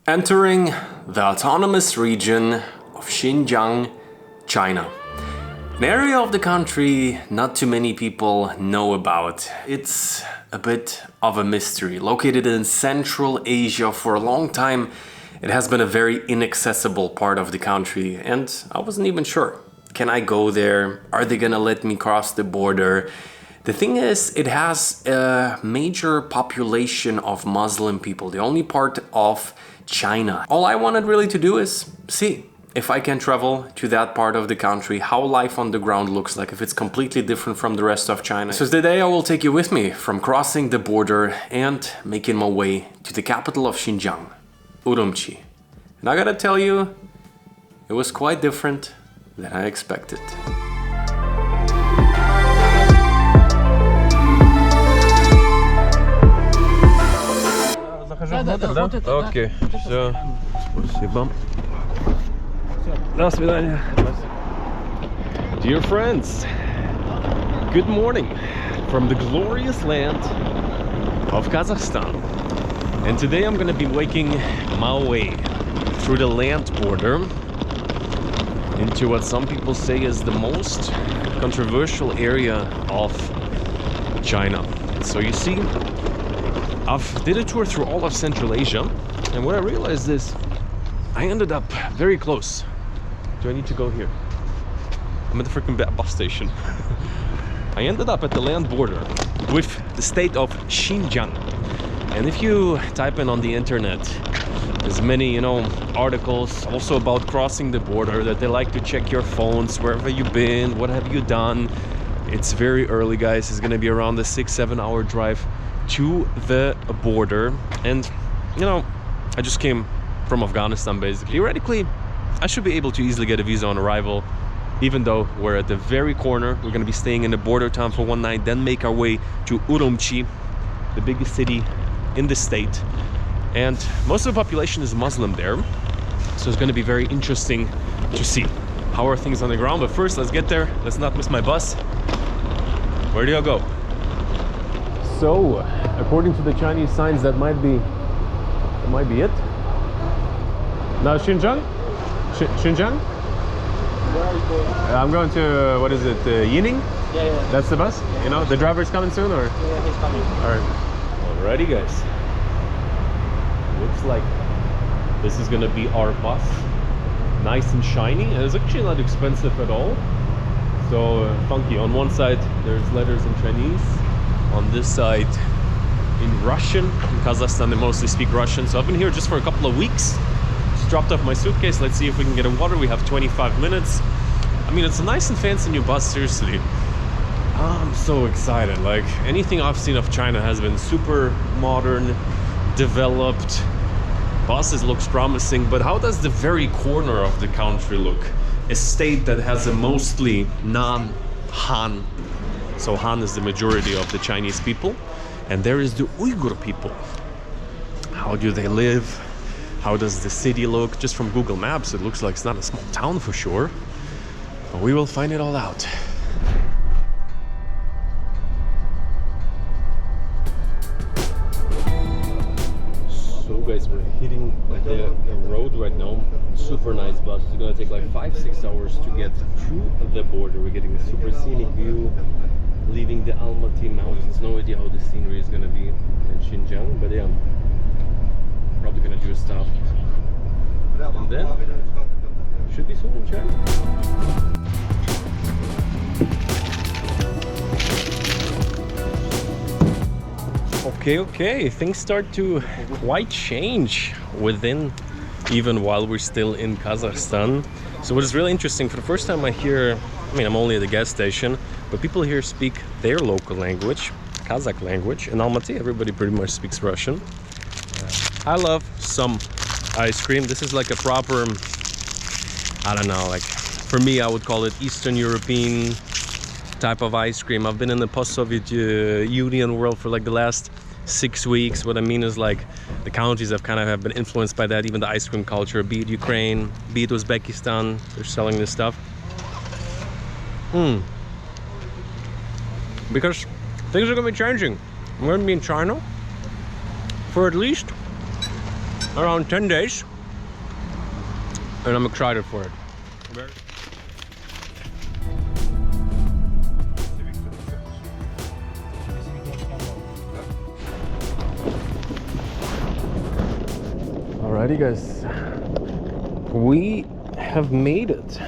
Entering the autonomous region of Xinjiang, China. An area of the country not too many people know about. It's a bit of a mystery. Located in Central Asia for a long time, it has been a very inaccessible part of the country, and I wasn't even sure. Can I go there? Are they gonna let me cross the border? The thing is, it has a major population of Muslim people, the only part of China. All I wanted really to do is see if I can travel to that part of the country, how life on the ground looks like, if it's completely different from the rest of China. So today I will take you with me from crossing the border and making my way to the capital of Xinjiang, Urumqi. And I gotta tell you, it was quite different than I expected. Окей, все. Спасибо. До свидания. Dear friends, good morning from the glorious land of Kazakhstan. And today I'm going to be making my way through the land border into what some people say is the most controversial area of China. So you see, I've did a tour through all of Central Asia, and what I realized is I ended up very close. Do I need to go here? I'm at the freaking bus station. I ended up at the land border with the state of Xinjiang. And if you type in on the internet, there's many, articles also about crossing the border, that they like to check your phones, wherever you've been, what have you done. It's very early, guys. It's gonna be around the 6-7 hour drive to the border. And I just came from Afghanistan, basically. Theoretically, I should be able to easily get a visa on arrival, even though we're at the very corner. We're gonna be staying in the border town for one night, then make our way to Urumqi, the biggest city in the state. And most of the population is Muslim there, so it's gonna be very interesting to see how are things on the ground. But first, let's get there. Let's not miss my bus. Where do I go? So, according to the Chinese signs, that might be it. Now, Xinjiang? Xinjiang? Where are you going? I'm going to, what is it, Yining? Yeah. That's the bus? The driver's coming soon, or? Yeah, he's coming. Alright. Alrighty, guys. Looks like this is gonna be our bus. Nice and shiny, and it's actually not expensive at all. So, funky. On one side, there's letters in Chinese. On this side, in Russian. In Kazakhstan, they mostly speak Russian. So I've been here just for a couple of weeks. Just dropped off my suitcase. Let's see if we can get a water. We have 25 minutes. I mean, it's a nice and fancy new bus, seriously. I'm so excited. Like, anything I've seen of China has been super modern, developed. Buses looks promising, but how does the very corner of the country look? A state that has a mostly non-Han. So Han is the majority of the Chinese people, and there is the Uyghur people. How do they live? How does the city look? Just from Google Maps, it looks like it's not a small town for sure, but we will find it all out. So guys, we're hitting the road right now. Super nice bus. It's gonna take like 5-6 hours to get to the border. We're getting a super scenic view, leaving the Almaty mountains. No idea how the scenery is gonna be in Xinjiang, but yeah, probably gonna do a stop, and then should be soon in China. Okay, things start to quite change within, even while we're still in Kazakhstan. So what is really interesting, for the first time I hear, I'm only at the gas station, but people here speak their local language, Kazakh language. In Almaty, everybody pretty much speaks Russian. I love some ice cream. This is like a proper, I don't know, like, for me, I would call it Eastern European type of ice cream. I've been in the post-Soviet Union world for like the last 6 weeks. What I mean is, like, the countries have been influenced by that, even the ice cream culture, be it Ukraine, be it Uzbekistan, they're selling this stuff. Because things are gonna be changing. I'm gonna be in China for at least around 10 days. And I'm excited for it. Alrighty guys, we have made it.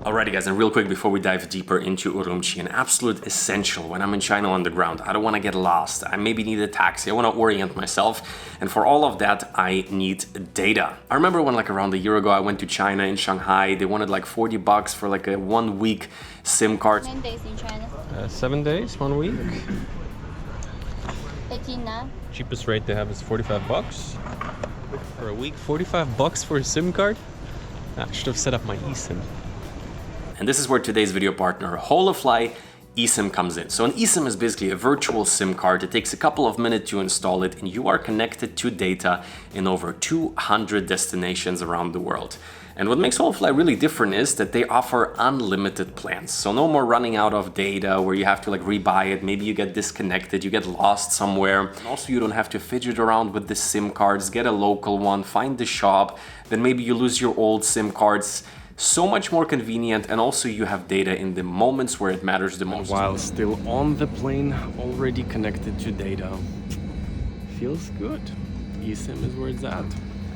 Alrighty guys, and real quick before we dive deeper into Urumqi, an absolute essential when I'm in China on the ground. I don't want to get lost. I maybe need a taxi. I want to orient myself. And for all of that, I need data. I remember when like around a year ago, I went to China in Shanghai. They wanted like $40 for like a 1 week SIM card. 10 days in China. 7 days, 1 week. 18 now. Cheapest rate they have is $45 for a week. $45 for a SIM card? I should have set up my eSIM. And this is where today's video partner, Holafly ESim, comes in. So an eSIM is basically a virtual SIM card. It takes a couple of minutes to install it, and you are connected to data in over 200 destinations around the world. And what makes Holafly really different is that they offer unlimited plans. So no more running out of data where you have to like rebuy it. Maybe you get disconnected, you get lost somewhere. And also you don't have to fidget around with the SIM cards, get a local one, find the shop, then maybe you lose your old SIM cards. So much more convenient, and also you have data in the moments where it matters the most. While still on the plane, already connected to data. Feels good. eSIM is where it's at.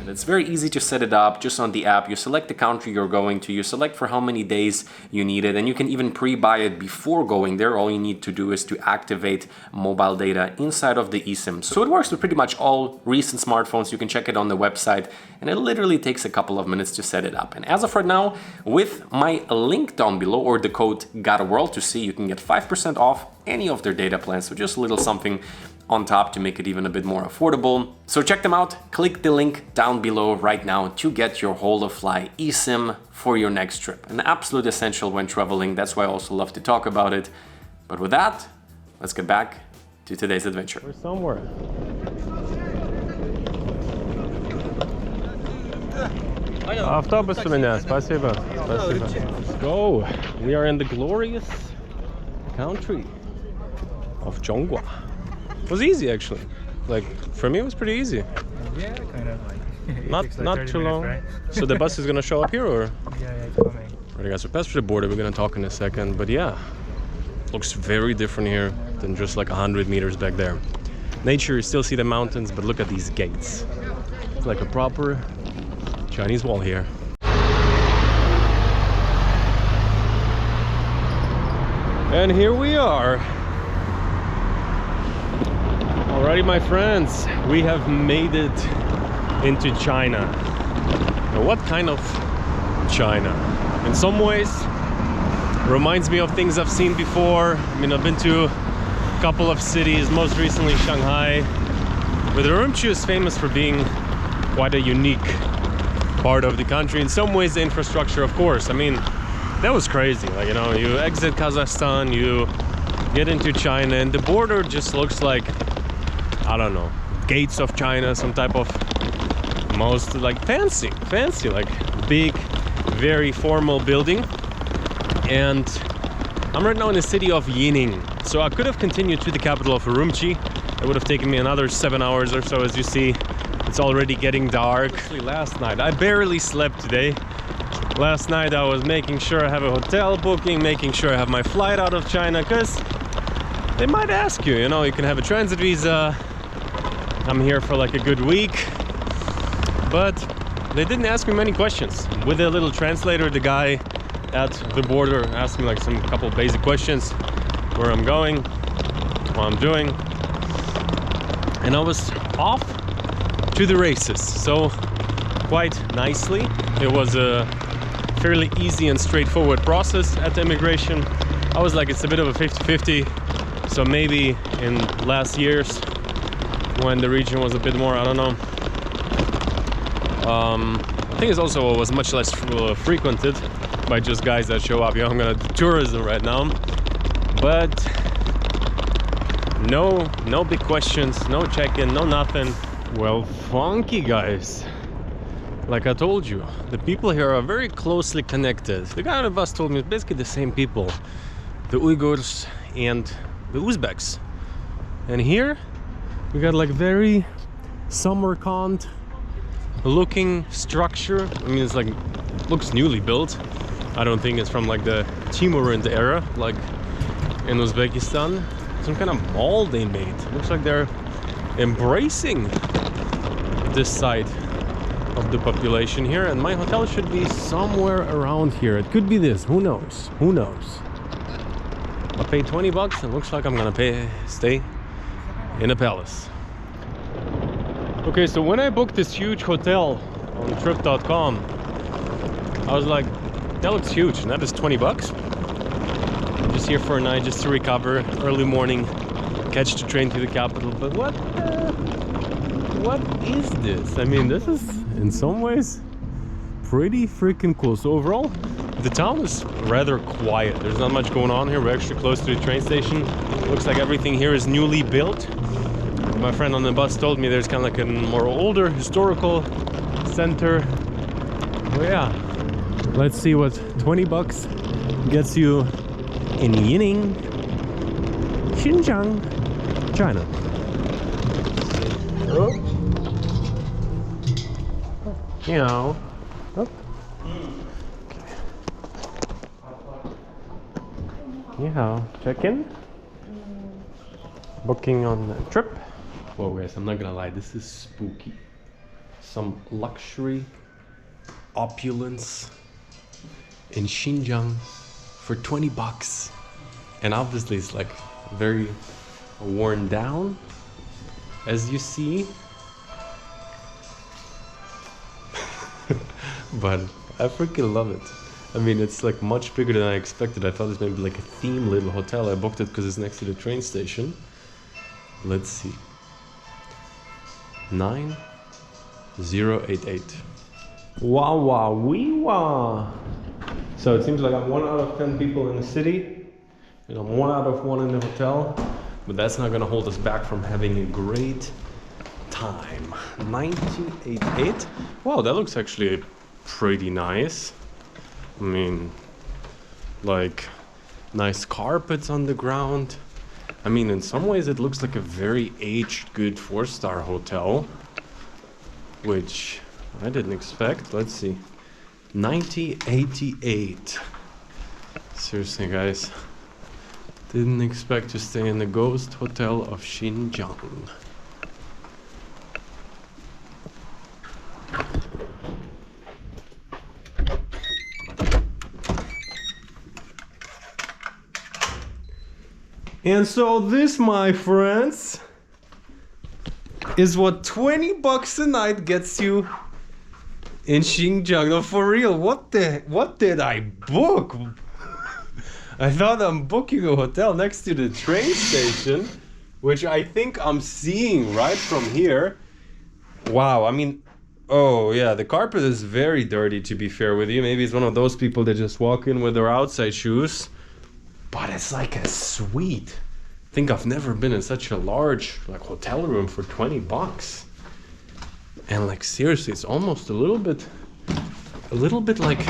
And it's very easy to set it up just on the app. You select the country you're going to, you select for how many days you need it, and you can even pre-buy it before going there. All you need to do is to activate mobile data inside of the eSIM. So it works with pretty much all recent smartphones. You can check it on the website, and it literally takes a couple of minutes to set it up. And as of right now, with my link down below, or the code GOTAWORLD to see, you can get 5% off any of their data plans. So just a little something on top to make it even a bit more affordable. So check them out, click the link down below right now to get your Holafly eSIM for your next trip. An absolute essential when traveling, that's why I also love to talk about it. But with that, let's get back to today's adventure. We're somewhere. Автобус у меня, спасибо. Спасибо. Let's go. We are in the glorious country of Zhongguo. It was easy actually. Like for me it was pretty easy. Yeah, kind of like. Not too long. Right? So the bus is gonna show up here, or? Yeah, it's coming. Alright guys, we passed through the border. We're gonna talk in a second, but yeah, looks very different here than just like 100 meters back there. Nature, you still see the mountains, but look at these gates. It's like a proper Chinese wall here. And here we are. Alrighty, my friends, we have made it into China. Now, what kind of China? In some ways, reminds me of things I've seen before. I mean, I've been to a couple of cities, most recently Shanghai. But Urumqi is famous for being quite a unique part of the country. In some ways, the infrastructure, of course. I mean, that was crazy. Like, you know, you exit Kazakhstan, you get into China, and the border just looks like, I don't know, gates of China, some type of most like fancy, like big, very formal building. And I'm right now in the city of Yining. So I could have continued to the capital of Urumqi. It would have taken me another 7 hours or so. As you see, it's already getting dark. Actually, last night, I barely slept today. Last night I was making sure I have a hotel booking, making sure I have my flight out of China, because they might ask you, you know, you can have a transit visa. I'm here for like a good week, but they didn't ask me many questions. With a little translator, the guy at the border asked me like some couple of basic questions, where I'm going, what I'm doing, and I was off to the races. So quite nicely, it was a fairly easy and straightforward process at the immigration. I was like, it's a bit of a 50-50. So maybe in last years, when the region was a bit more, I don't know. I think it also was much less frequented by just guys that show up. You know, I'm gonna do tourism right now, but no big questions, no check-in, no nothing. Well, funky guys. Like I told you, the people here are very closely connected. The guy on the bus told me it's basically the same people, the Uyghurs and the Uzbeks. And here, We got like very Samarkand looking structure. I mean, it's like looks newly built. I don't think it's from like the Tommorow era, like in Uzbekistan. Some kind of mall they made. Looks like they're embracing this side of the population here, and my hotel should be somewhere around here. It could be this, who knows? Who knows? I paid 20 bucks and looks like I'm gonna stay in a palace. Okay, so when I booked this huge hotel on trip.com, I was like, that looks huge, and that is 20 bucks. I'm just here for a night just to recover, early morning, catch the train to the capital. But what is this? I mean, this is in some ways pretty freaking cool. So overall, the town is rather quiet. There's not much going on here. We're actually close to the train station. Looks like everything here is newly built. My friend on the bus told me there's kind of like a more older historical center. Oh yeah, let's see what 20 bucks gets you in Yining, Xinjiang, China. Oh. Meow. Oh. Yeah, check in. Booking on the trip. Whoa guys, I'm not gonna lie, this is spooky. Some luxury, opulence in Xinjiang for 20 bucks. And obviously it's like very worn down, as you see. But I freaking love it. I mean, it's like much bigger than I expected. I thought it's maybe like a theme little hotel. I booked it because it's next to the train station. Let's see. 9088. Wow, wow, wee wah. So it seems like I'm 1 out of 10 people in the city, and I'm 1 out of 1 in the hotel. But that's not gonna hold us back from having a great time. 9088. Wow, that looks actually pretty nice. I mean, like nice carpets on the ground. I mean, in some ways it looks like a very aged, good 4-star hotel, which I didn't expect. Let's see. 9088. Seriously, guys. Didn't expect to stay in the ghost hotel of Xinjiang. And so this, my friends, is what 20 bucks a night gets you in Xinjiang. No, for real, what did I book? I thought I'm booking a hotel next to the train station, which I think I'm seeing right from here. Wow, I mean, oh yeah, the carpet is very dirty, to be fair with you. Maybe it's one of those people that just walk in with their outside shoes. But it's like a suite. I think I've never been in such a large like hotel room for 20 bucks. And like seriously, it's almost a little bit like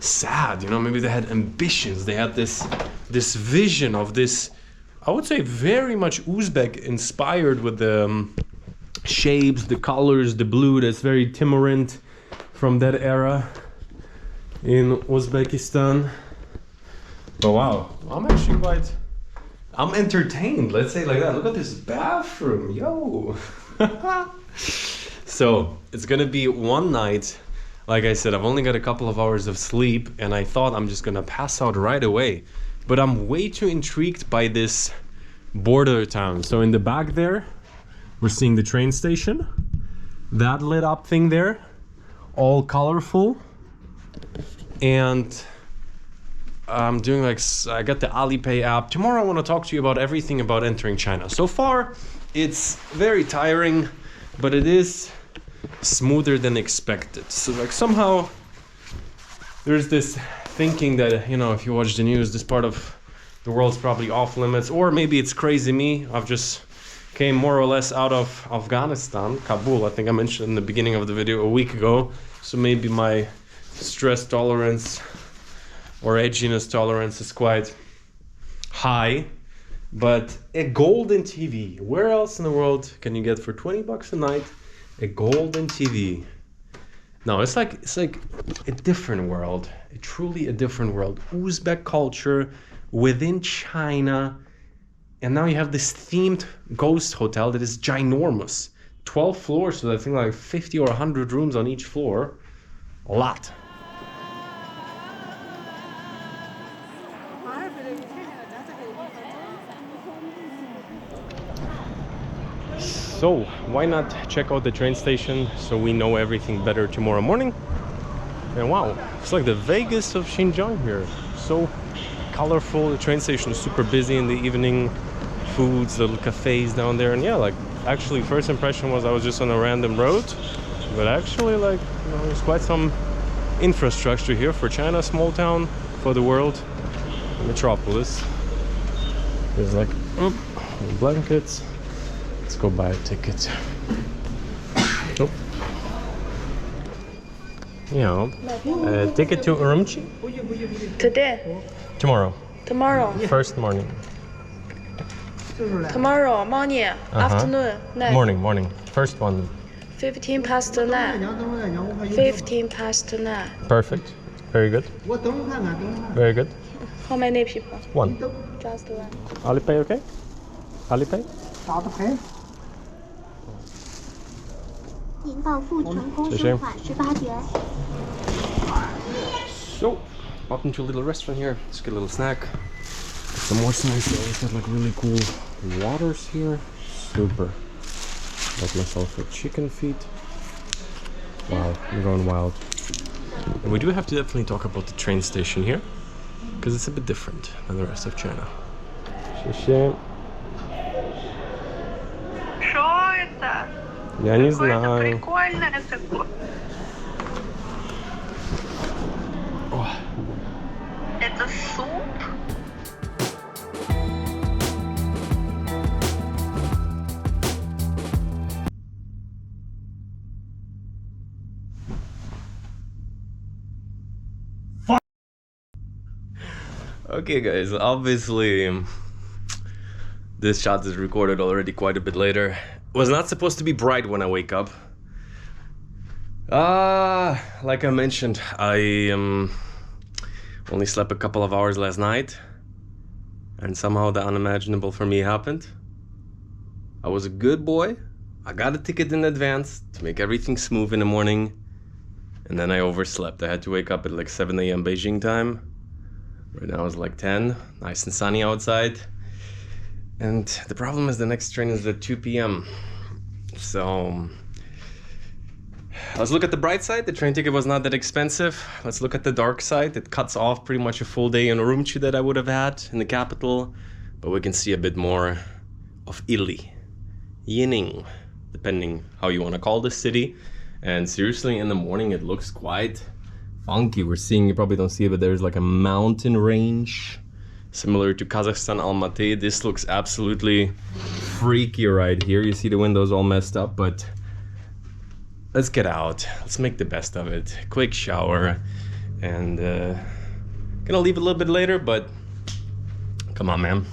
sad, you know. Maybe they had ambitions. They had this vision of this, I would say, very much Uzbek inspired, with the shapes, the colors, the blue. That's very Timurint from that era in Uzbekistan. But wow, I'm entertained, let's say like that. Look at this bathroom, yo. So it's gonna be one night. Like I said, I've only got a couple of hours of sleep, and I thought I'm just gonna pass out right away. But I'm way too intrigued by this border town. So in the back there, we're seeing the train station. That lit up thing there, all colorful. And I'm doing like, I got the Alipay app. Tomorrow I want to talk to you about everything about entering China. So far, it's very tiring, but it is smoother than expected. So like somehow there's this thinking that, you know, if you watch the news, this part of the world's probably off limits, or maybe it's crazy me. I've just came more or less out of Afghanistan, Kabul. I think I mentioned in the beginning of the video a week ago. So maybe my stress tolerance or edginess tolerance is quite high. But a golden TV. Where else in the world can you get for 20 bucks a night a golden TV? No, it's like a different world. Truly a different world. Uzbek culture within China. And now you have this themed ghost hotel that is ginormous. 12 floors, so I think like 50 or 100 rooms on each floor. A lot. So why not check out the train station so we know everything better tomorrow morning? And wow, it's like the Vegas of Xinjiang here. So colorful. The train station is super busy in the evening. Foods, little cafes down there, and yeah, like actually first impression was I was just on a random road, but actually like, you know, there's quite some infrastructure here for China, small town, for the world, metropolis. There's like blankets. Let's go buy a ticket. Oh. Yeah, ticket to Urumqi? Today? Tomorrow. Tomorrow? First morning. Tomorrow morning, afternoon, night. Morning. First one. 15 past 9. 15 past 9. Perfect. Very good. Very good. How many people? One. Just one. Alipay, okay? Alipay? 您到付成功收款18元。 So, pop into a little restaurant here. Let's get a little snack. Get some more snacks. They always got like really cool waters here. Super. Got myself a chicken feet. Wow, I'm going wild. And we do have to definitely talk about the train station here, because it's a bit different than the rest of China. 谢谢. Что это? Я не Какое-то знаю. прикольное такое. Это суп? Okay guys, obviously this shot is recorded already quite a bit later. It was not supposed to be bright when I wake up. Like I mentioned, I only slept a couple of hours last night, and somehow the unimaginable for me happened. I was a good boy. I got a ticket in advance to make everything smooth in the morning, and then I overslept. I had to wake up at like 7 a.m. Beijing time. Right now it's like 10, nice and sunny outside. And the problem is the next train is at 2 p.m. So let's look at the bright side. The train ticket was not that expensive. Let's look at the dark side. It cuts off pretty much a full day in Urumqi that I would have had in the capital. But we can see a bit more of Yining, depending how you want to call this city. And seriously, in the morning it looks quite funky. We're seeing, you probably don't see it, but there's like a mountain range similar to Kazakhstan Almaty. This looks absolutely freaky right here. You see the windows all messed up, but let's get out. Let's make the best of it. Quick shower, and gonna leave a little bit later, but come on, man.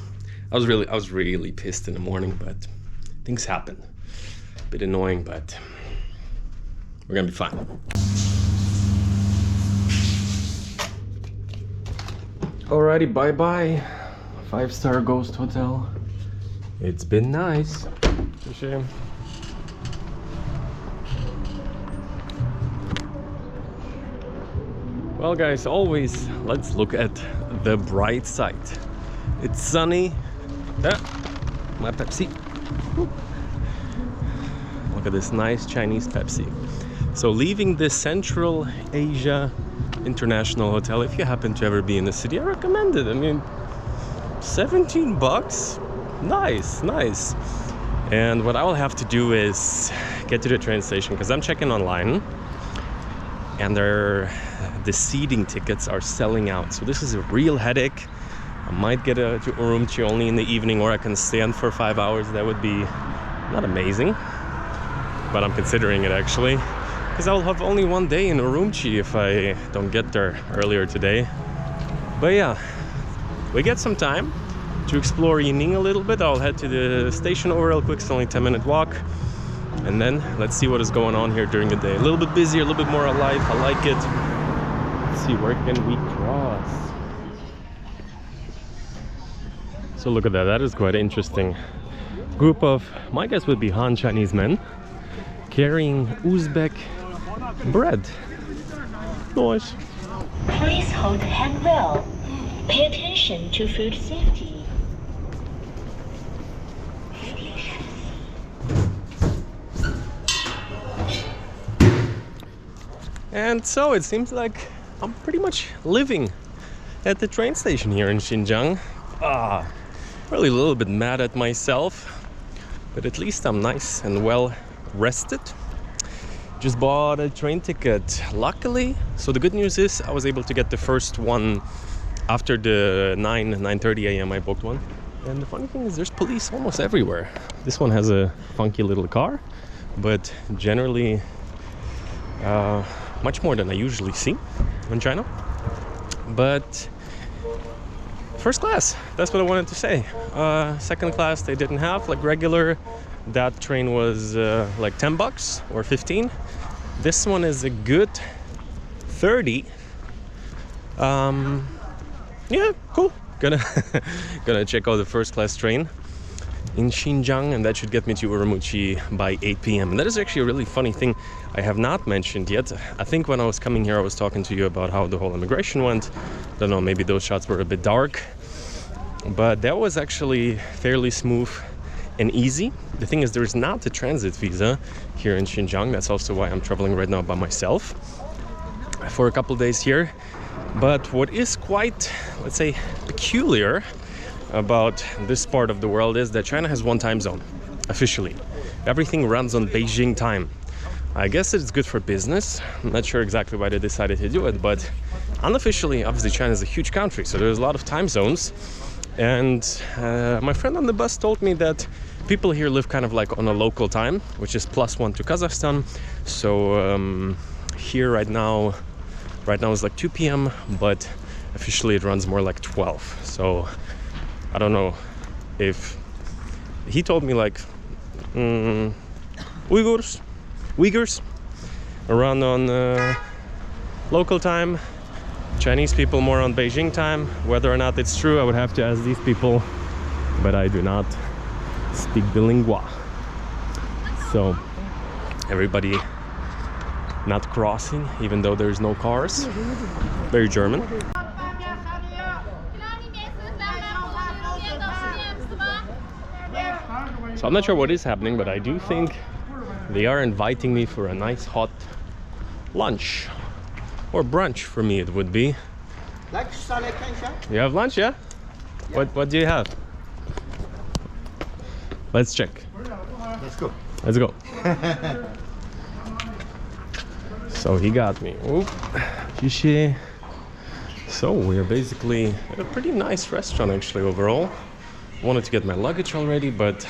I was really pissed in the morning, but things happen. A bit annoying, but we're gonna be fine. Alrighty, bye-bye. 5-star ghost hotel. It's been nice. It's a shame. Well guys, always let's look at the bright side. It's sunny. My Pepsi. Look at this nice Chinese Pepsi. So leaving the Central Asia International Hotel, if you happen to ever be in the city, I recommend it. I mean, 17 bucks, nice. And what I will have to do is get to the train station, because I'm checking online and the seating tickets are selling out. So this is a real headache. I might get to Urumqi only in the evening, or I can stand for 5 hours. That would be not amazing, but I'm considering it actually, because I'll have only one day in Urumqi if I don't get there earlier today. But yeah, we get some time. to explore Yining a little bit. I'll head to the station over real quick. It's only a 10-minute walk. And then let's see what is going on here during the day. A little bit busier, a little bit more alive. I like it. Let's see, where can we cross? So look at that. That is quite interesting. Group of, my guess would be Han Chinese men carrying Uzbek bread. Nice. Please hold the handrail. Pay attention to food safety. And so it seems like I'm pretty much living at the train station here in Xinjiang. Really a little bit mad at myself, but at least I'm nice and well rested. Just bought a train ticket, luckily. So the good news is I was able to get the first one after the 9:30 a.m. I booked one. And the funny thing is there's police almost everywhere. This one has a funky little car, but generally much more than I usually see in China. But first class, that's what I wanted to say. Second class they didn't have, like regular. That train was like 10 bucks or 15. This one is a good 30. Yeah, cool. Gonna check out the first class train in Xinjiang, and that should get me to Urumqi by 8 p.m. And that is actually a really funny thing I have not mentioned yet. I think when I was coming here I was talking to you about how the whole immigration went. Don't know, maybe those shots were a bit dark, but that was actually fairly smooth and easy. The thing is, there's not a transit visa here in Xinjiang. That's also why I'm traveling right now by myself for a couple days here. But what is quite, let's say, peculiar about this part of the world is that China has one time zone, officially. Everything runs on Beijing time. I guess it's good for business. I'm not sure exactly why they decided to do it, but unofficially, obviously China is a huge country, so there's a lot of time zones. And my friend on the bus told me that people here live kind of like on a local time, which is +1 to Kazakhstan. So here right now is like 2 p.m, but officially it runs more like 12. So I don't know if he told me like Uyghurs around on local time, Chinese people more on Beijing time. Whether or not it's true, I would have to ask these people, but I do not speak the lingua. So everybody not crossing, even though there's no cars. Very German. So I'm not sure what is happening, but I do think they are inviting me for a nice hot lunch. Or brunch for me it would be. You have lunch, yeah? What do you have? Let's check. Let's go. Let's go. So he got me. Oop. So we're basically at a pretty nice restaurant actually overall. Wanted to get my luggage already, but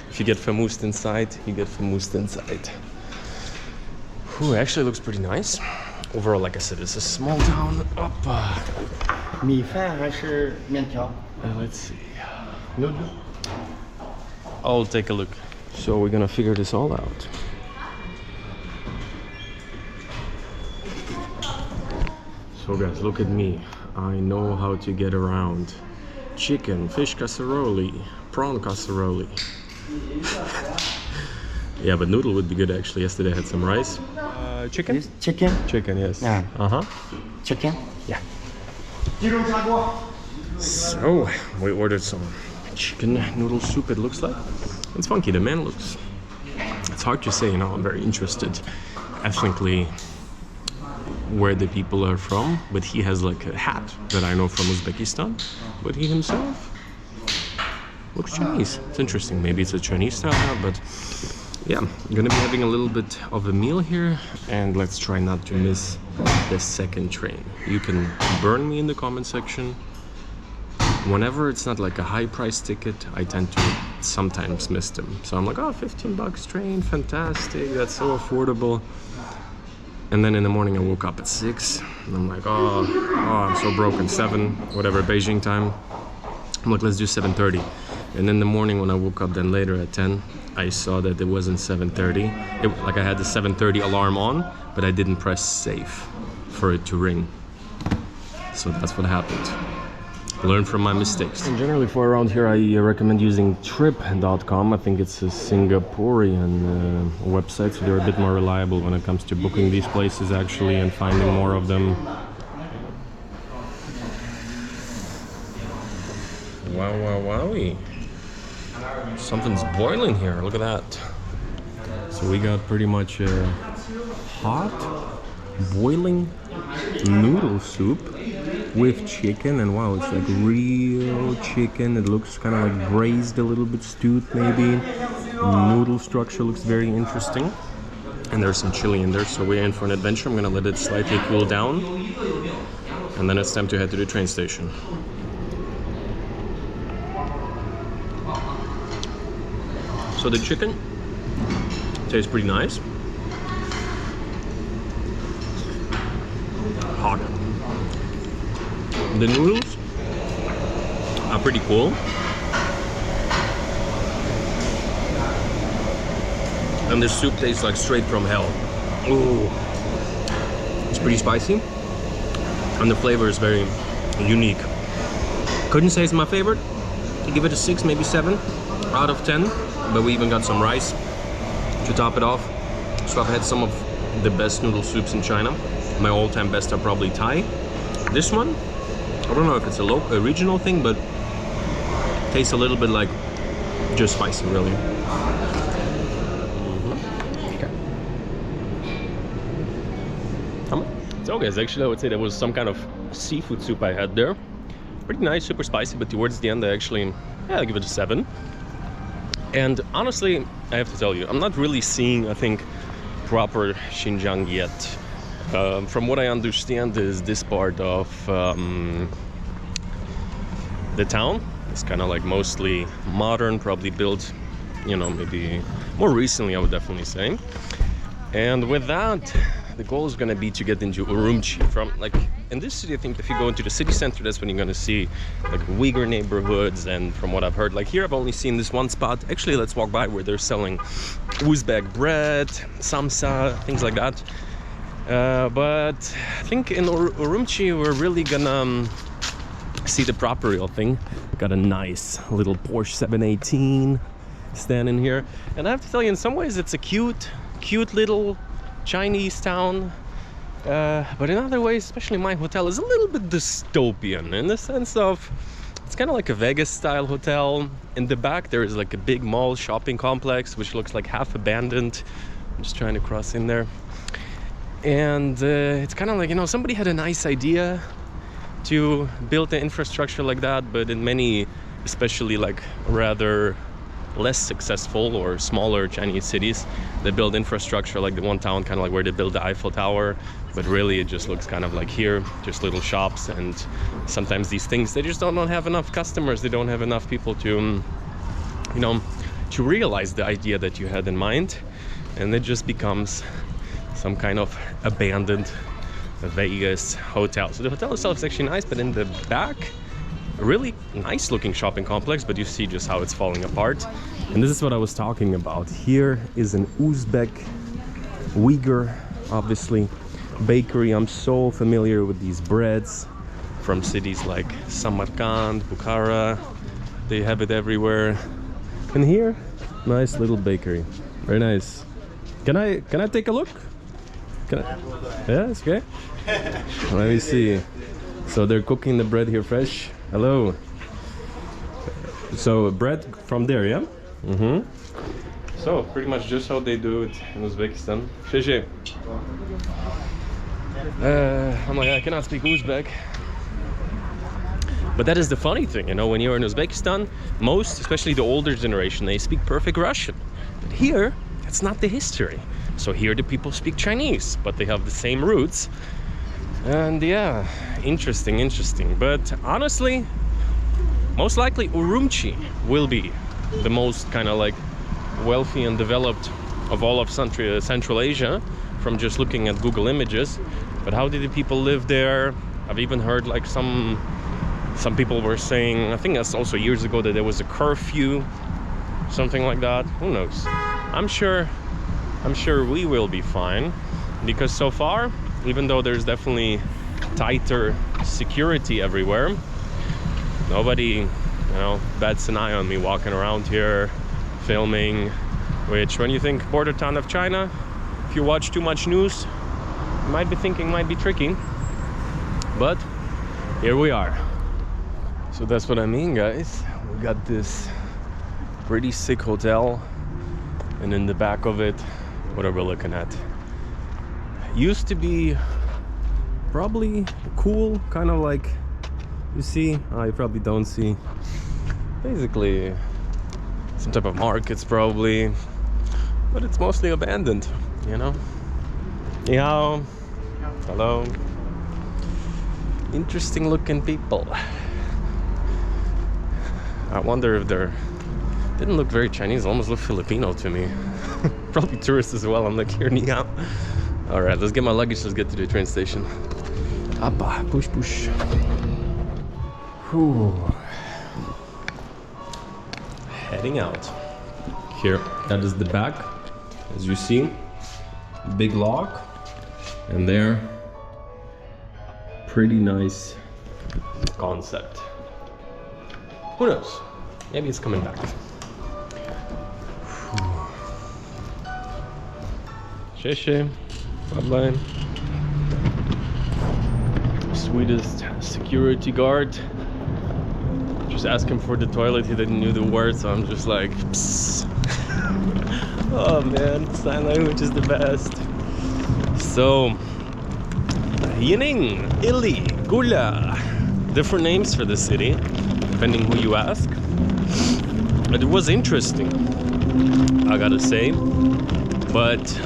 if you get famoused inside, you get famoused inside. Ooh, actually looks pretty nice. Overall, like I said, it's a small town. Let's see. I'll take a look. So we're gonna figure this all out. So guys, look at me. I know how to get around. Chicken, fish casserole, prawn casserole. Yeah, but noodle would be good actually. Yesterday I had some rice. Chicken? This chicken? Chicken, yes. Yeah. Chicken? Yeah. So, we ordered some chicken noodle soup, it looks like. It's funky, the man looks... It's hard to say, you know, I'm very interested ethnically where the people are from, but he has like a hat that I know from Uzbekistan, but he himself looks Chinese. It's interesting, maybe it's a Chinese style hat, but yeah, I'm gonna be having a little bit of a meal here, and let's try not to miss the second train. You can burn me in the comment section. Whenever it's not like a high price ticket, I tend to sometimes miss them. So I'm like, oh, 15 bucks train, fantastic, that's so affordable. And then in the morning I woke up at 6 and I'm like, oh I'm so broken, 7, whatever, Beijing time. I'm like, let's do 7:30. And in the morning when I woke up then later at 10, I saw that it wasn't 7:30. Like I had the 7:30 alarm on, but I didn't press safe for it to ring. So that's what happened. Learn from my mistakes. And generally for around here, I recommend using trip.com. I think it's a Singaporean website, so they're a bit more reliable when it comes to booking these places actually and finding more of them. Wow, wow, wowie. Something's boiling here, look at that. So we got pretty much a hot, boiling noodle soup with chicken, and wow, it's like real chicken. It looks kind of like braised, a little bit stewed maybe. Noodle structure looks very interesting. And there's some chili in there, so we're in for an adventure. I'm gonna let it slightly cool down. And then it's time to head to the train station. So the chicken tastes pretty nice. Hot. The noodles are pretty cool. And the soup tastes like straight from hell. Ooh. It's pretty spicy. And the flavor is very unique. Couldn't say it's my favorite. I'd give it a 6, maybe 7 out of 10. But we even got some rice to top it off. So I've had some of the best noodle soups in China. My all-time best are probably Thai. This one, I don't know if it's a regional thing, but tastes a little bit like just spicy, really. So guys, actually I would say that was some kind of seafood soup I had there. Pretty nice, super spicy, but towards the end I actually, I give it a 7. And honestly, I have to tell you, I'm not really seeing, I think, proper Xinjiang yet. From what I understand is this part of the town is kind of like mostly modern, probably built, you know, maybe more recently, I would definitely say. And with that, the goal is going to be to get into Urumqi. From like in this city, I think if you go into the city center, that's when you're going to see like Uyghur neighborhoods. And from what I've heard, like here I've only seen this one spot. Actually, let's walk by where they're selling Uzbek bread, samsa, things like that. But I think in Urumqi we're really gonna see the proper real thing. Got a nice little Porsche 718 standing here, and I have to tell you, in some ways it's a cute little Chinese town, but in other ways, especially my hotel is a little bit dystopian in the sense of it's kind of like a Vegas style hotel. In the back there is like a big mall shopping complex which looks like half abandoned. I'm just trying to cross in there, and it's kind of like, you know, somebody had a nice idea to build the infrastructure like that, but in many, especially like rather less successful or smaller Chinese cities, they build infrastructure like the one town, kind of like where they build the Eiffel Tower, but really it just looks kind of like here, just little shops. And sometimes these things, they just don't have enough customers, they don't have enough people to, you know, to realize the idea that you had in mind, and it just becomes some kind of abandoned Vegas hotel. So the hotel itself is actually nice, but in the back, a really nice looking shopping complex, but you see just how it's falling apart. And this is what I was talking about. Here is an Uzbek, Uyghur, obviously, bakery. I'm so familiar with these breads from cities like Samarkand, Bukhara. They have it everywhere. And here, nice little bakery. Very nice. Can I take a look? Can I? Yeah, it's okay. Let me see. So they're cooking the bread here fresh. Hello. So bread from there, yeah? Mm-hmm. So pretty much just how they do it in Uzbekistan. I'm like, I cannot speak Uzbek. But that is the funny thing, you know, when you're in Uzbekistan, most, especially the older generation, they speak perfect Russian. But here, that's not the history. So here the people speak Chinese, but they have the same roots. And yeah, interesting. But honestly, most likely Urumqi will be the most kind of like wealthy and developed of all of Central Asia, from just looking at Google Images. But how did the people live there? I've even heard like some Some people were saying, I think that's also years ago, that there was a curfew, something like that. Who knows? I'm sure we will be fine, because so far, even though there's definitely tighter security everywhere, nobody, bats an eye on me walking around here filming, which when you think border town of China, if you watch too much news, you might be thinking might be tricky, but here we are. So that's what I mean, guys. We got this pretty sick hotel, and in the back of it, what are we looking at? Used to be probably cool, kind of like, you see, you probably don't see, basically some type of markets probably, but it's mostly abandoned, Ni hao. Hello. Interesting looking people. I wonder if they're, didn't look very Chinese, almost looked Filipino to me. Probably tourists as well. I'm like, here, ni hao. All right, let's get my luggage, let's get to the train station. Appa, push, push. Whew. Heading out. Here, that is the back. As you see, big lock. And there, pretty nice concept. Who knows? Maybe it's coming back. Xie, bye-bye. Sweetest security guard. Just asked him for the toilet, he didn't know the word, so I'm just like, psst. Oh man, sign language is the best. So, Yining, Ili, Gula, different names for the city, depending who you ask. But it was interesting, I gotta say. But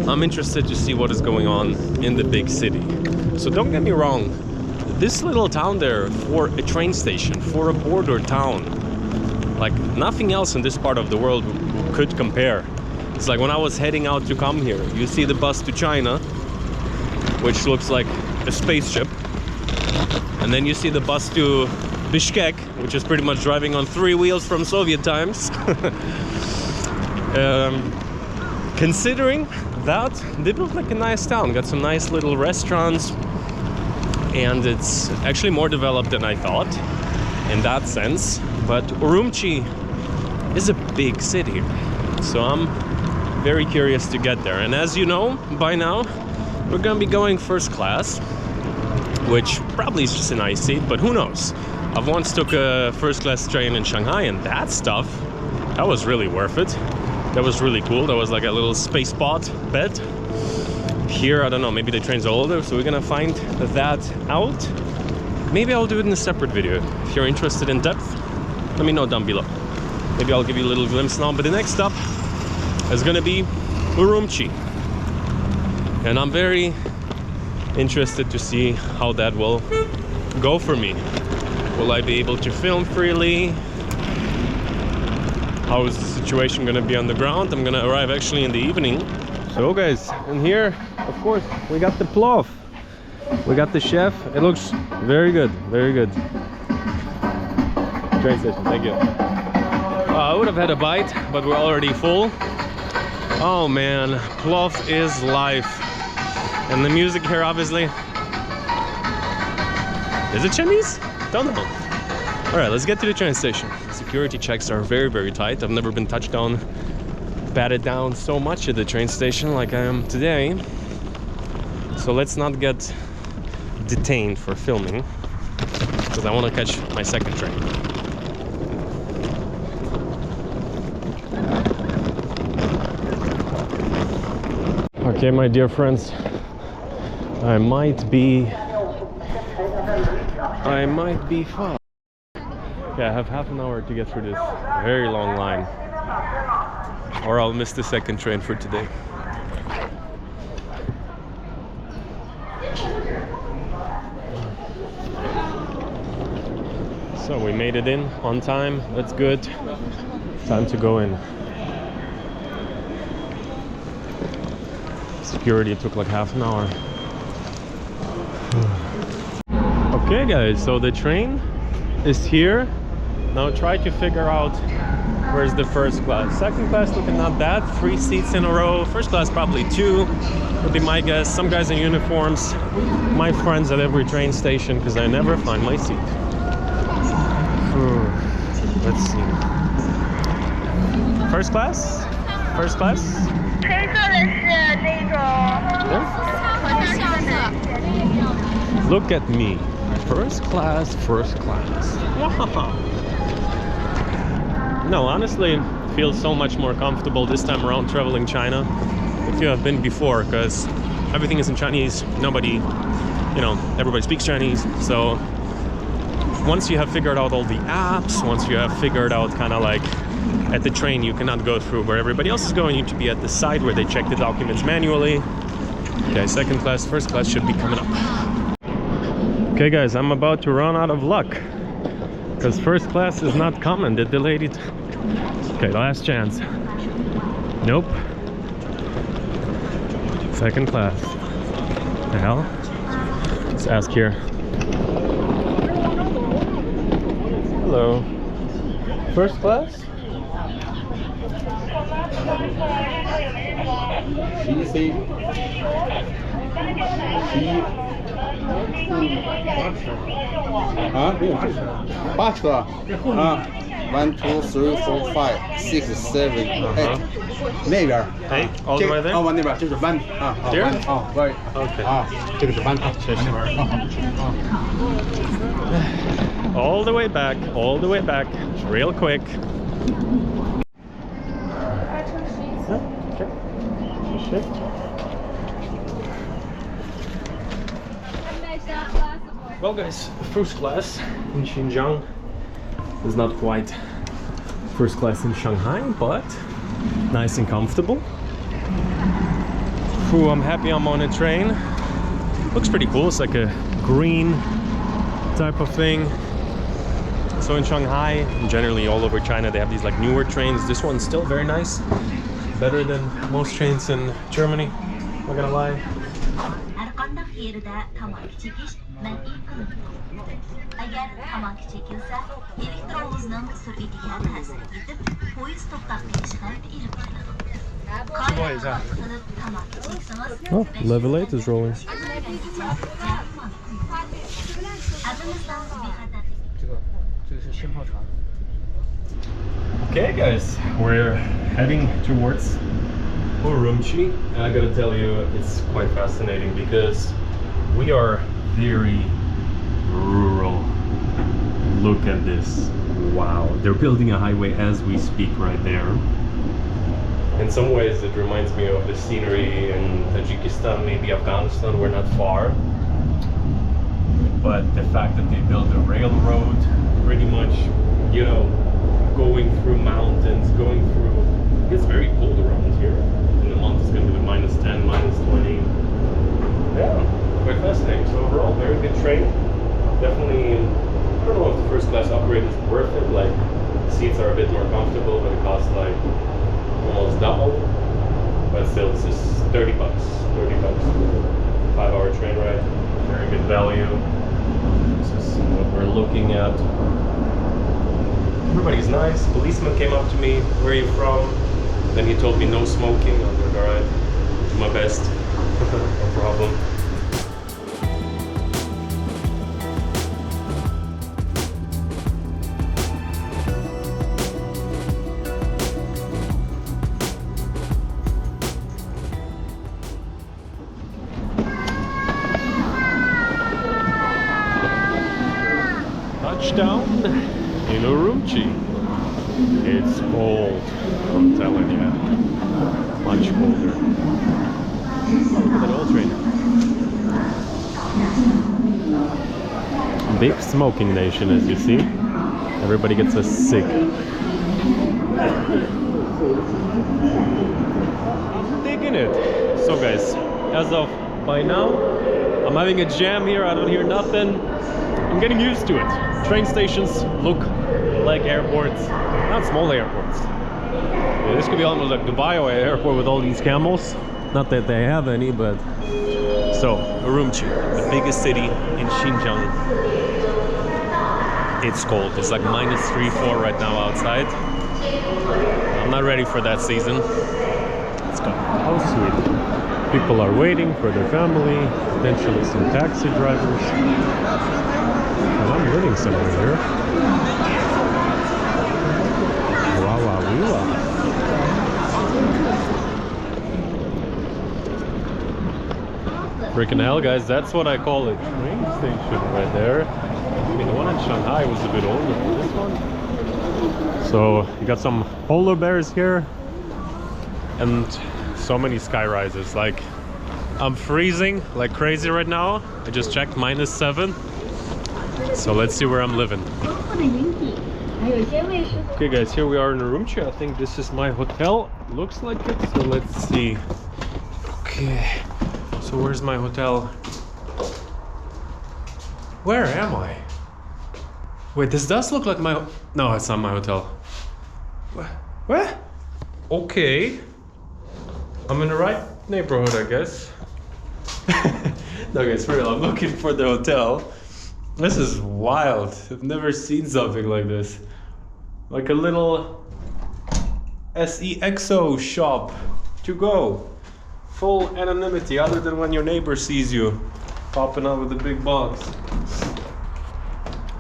I'm interested to see what is going on in the big city. So don't get me wrong, this little town there, for a train station, for a border town, like nothing else in this part of the world could compare. It's like when I was heading out to come here, you see the bus to China, which looks like a spaceship, and then you see the bus to Bishkek, which is pretty much driving on 3 wheels from Soviet times. Considering that, they look like a nice town, got some nice little restaurants, and it's actually more developed than I thought in that sense. But Urumqi is a big city, so I'm very curious to get there. And as you know by now, we're gonna be going first class, which probably is just a nice seat, but who knows. I've once took a first class train in Shanghai, and that stuff, that was really worth it. That was really cool. That was like a little space pod bed. Here, I don't know, maybe the trains are older, so we're gonna find that out. Maybe I'll do it in a separate video. If you're interested in depth, let me know down below. Maybe I'll give you a little glimpse now, but the next stop is gonna be Urumqi. And I'm very interested to see how that will go for me. Will I be able to film freely? How is the situation gonna be on the ground? I'm gonna arrive actually in the evening. So guys, in here, of course, we got the plov. We got the chef. It looks very good, very good. Train station, thank you. I would have had a bite, but we're already full. Oh man, plov is life. And the music here, obviously. Is it Chinese? Don't know. All right, let's get to the train station. Security checks are very, very tight. I've never been touched down, batted down so much at the train station like I am today. So let's not get detained for filming, because I want to catch my second train. Okay, my dear friends, I might be far. Yeah, I have half an hour to get through this very long line, or I'll miss the second train for today. So we made it in on time, that's good. Time to go in. Security took like half an hour. Okay guys, so the train is here. Now try to figure out where's the first class. Second class looking not bad, 3 seats in a row. First class probably 2 would be my guess. Some guys in uniforms, my friends at every train station, because I never find my seat. Let's see. First class? First class? Yeah? Look at me. First class, first class. No, honestly, it feels so much more comfortable this time around traveling China if you have been before, because everything is in Chinese. Nobody, you know, everybody speaks Chinese. So once you have figured out all the apps, once you have figured out kind of like at the train you cannot go through where everybody else is going, you need to be at the side where they check the documents manually. Okay, second class, first class should be coming up. Okay guys, I'm about to run out of luck because first class is not coming. Did the lady... Okay, last chance. Nope. Second class. The hell? Let's ask here. Hello. First class? Huh? 8车啊 1, 2, 3, 4, 5, 6, 7, 8那边 Hey, all the way there? 往那边就是弯啊 Here? 弯啊 right Okay. 啊这个是弯啊 All the way back, all the way back, real quick. Okay. Well guys, first class in Xinjiang is not quite first class in Shanghai, but nice and comfortable. Ooh, I'm happy I'm on a train. Looks pretty cool. It's like a green type of thing. So in Shanghai, and generally all over China, they have these like newer trains. This one's still very nice. Better than most trains in Germany, not gonna lie. Oh, level 8 is rolling. Okay guys, we're heading towards Urumqi, and I gotta tell you, it's quite fascinating because we are very rural. Look at this. Wow, they're building a highway as we speak right there. In some ways it reminds me of the scenery in Tajikistan, maybe Afghanistan. We're not far, but the fact that they built a railroad pretty much, you know, going through mountains, going through... It's very cold around here. In the month it's going to be -10, -20. Yeah, quite fascinating. So overall, very good train. Definitely, I don't know if the first class upgrade is worth it. Like, seats are a bit more comfortable, but it costs like almost double. But still, this is 30 bucks. 30 bucks for a 5-hour train ride. Very good value. This is what we're looking at. Everybody's nice. Policeman came up to me, where are you from? Then he told me no smoking. I was like, alright, do my best. No problem. Touchdown in Urumqi. It's cold, I'm telling you. Much colder. Look at that old train. Big smoking nation, as you see. Everybody gets a cig. Digging it. So guys, as of by now, I'm having a jam here. I don't hear nothing. I'm getting used to it. Train stations look like airports, not small airports. Yeah, this could be almost like Dubai or airport with all these camels. Not that they have any, but So, Urumqi, the biggest city in Xinjiang. It's cold. It's like -3, -4 right now outside. I'm not ready for that season. It's got how sweet. People are waiting for their family, potentially some taxi drivers. And I'm living somewhere here. Wow, wow, wow. Freaking hell, guys, that's what I call a train station right there. I mean, the one in Shanghai was a bit older than this one. So, you got some polar bears here and so many sky risers. Like, I'm freezing like crazy right now. I just checked -7. So let's see where I'm living. Okay guys, here we are in Urumqi. I think this is my hotel. Looks like it, so let's see. Okay, so where's my hotel? Where am I? Wait, this does look like my... No, it's not my hotel. What? Okay. I'm in the right neighborhood, I guess. No guys, for real, I'm looking for the hotel. This is wild. I've never seen something like this. Like a little SEXO shop to go. Full anonymity, other than when your neighbor sees you popping out with a big box.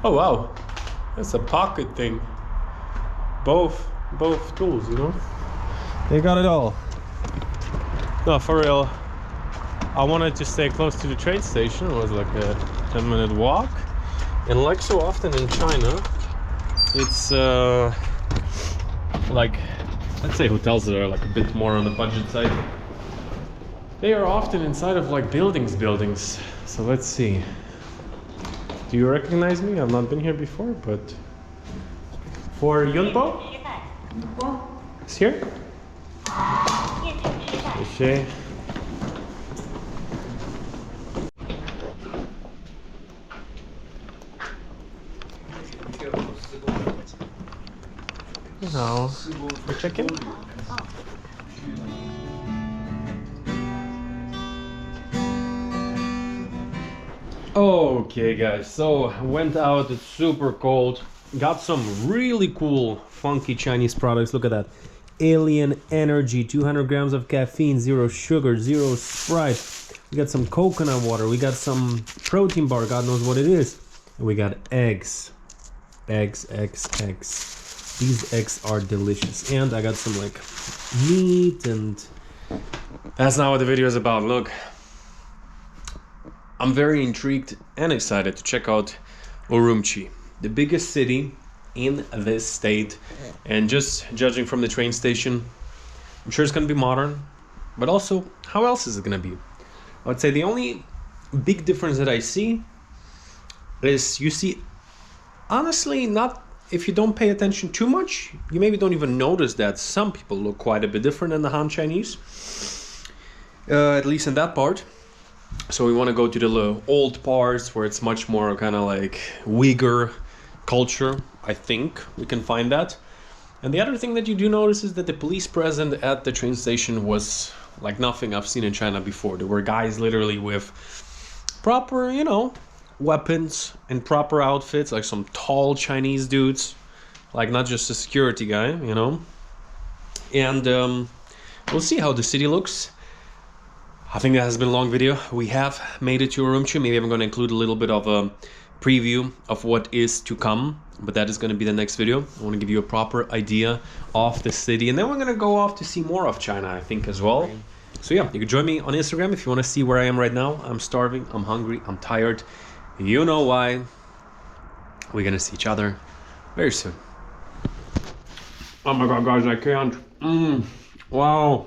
Oh wow, that's a pocket thing. Both tools, you know? They got it all. No, for real. I wanted to stay close to the train station. It was like a 10-minute walk. And like so often in China, it's like, let's say hotels that are like a bit more on the budget side. They are often inside of like buildings. So let's see. Do you recognize me? I've not been here before, but for Yunpo? It's here? Okay. No, for check-in? Okay guys, so went out, it's super cold. Got some really cool, funky Chinese products. Look at that. Alien Energy, 200 grams of caffeine, 0 sugar, 0 Sprite. We got some coconut water, we got some protein bar, God knows what it is. And we got eggs. Eggs. These eggs are delicious. And I got some like meat, and that's not what the video is about. Look, I'm very intrigued and excited to check out Urumqi, the biggest city in this state. And just judging from the train station, I'm sure it's gonna be modern, but also, how else is it gonna be? I would say the only big difference that I see is you see, honestly, not, if you don't pay attention too much, you maybe don't even notice that some people look quite a bit different than the Han Chinese, at least in that part. So we want to go to the old parts where it's much more kind of like Uyghur culture. I think we can find that. And the other thing that you do notice is that the police present at the train station was like nothing I've seen in China before. There were guys literally with proper, you know, weapons and proper outfits, like some tall Chinese dudes, like not just a security guy, you know. And we'll see how the city looks. I think that has been a long video. We have made it to Urumqi. Maybe I'm going to include a little bit of a preview of what is to come, but that is going to be the next video. I want to give you a proper idea of the city, and then we're going to go off to see more of China, I think, as well. So yeah, you can join me on Instagram if you want to see where I am right now. I'm starving, I'm hungry, I'm tired. You know why. We're going to see each other very soon. Oh my god, guys, I can't. Wow.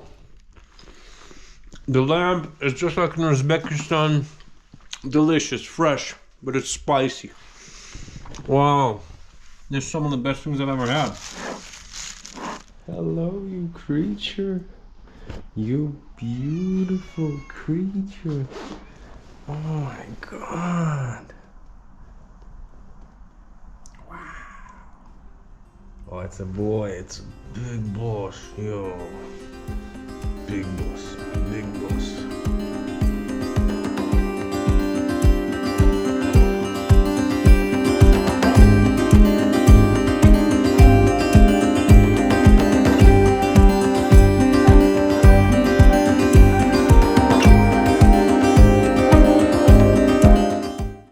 The lamb is just like in Uzbekistan, delicious, fresh, but it's spicy. Wow, this is some of the best things I've ever had. Hello, you creature. You beautiful creature. Oh my god. Wow. Oh, it's a boy, it's a big boss, yo. Big boss, big boss.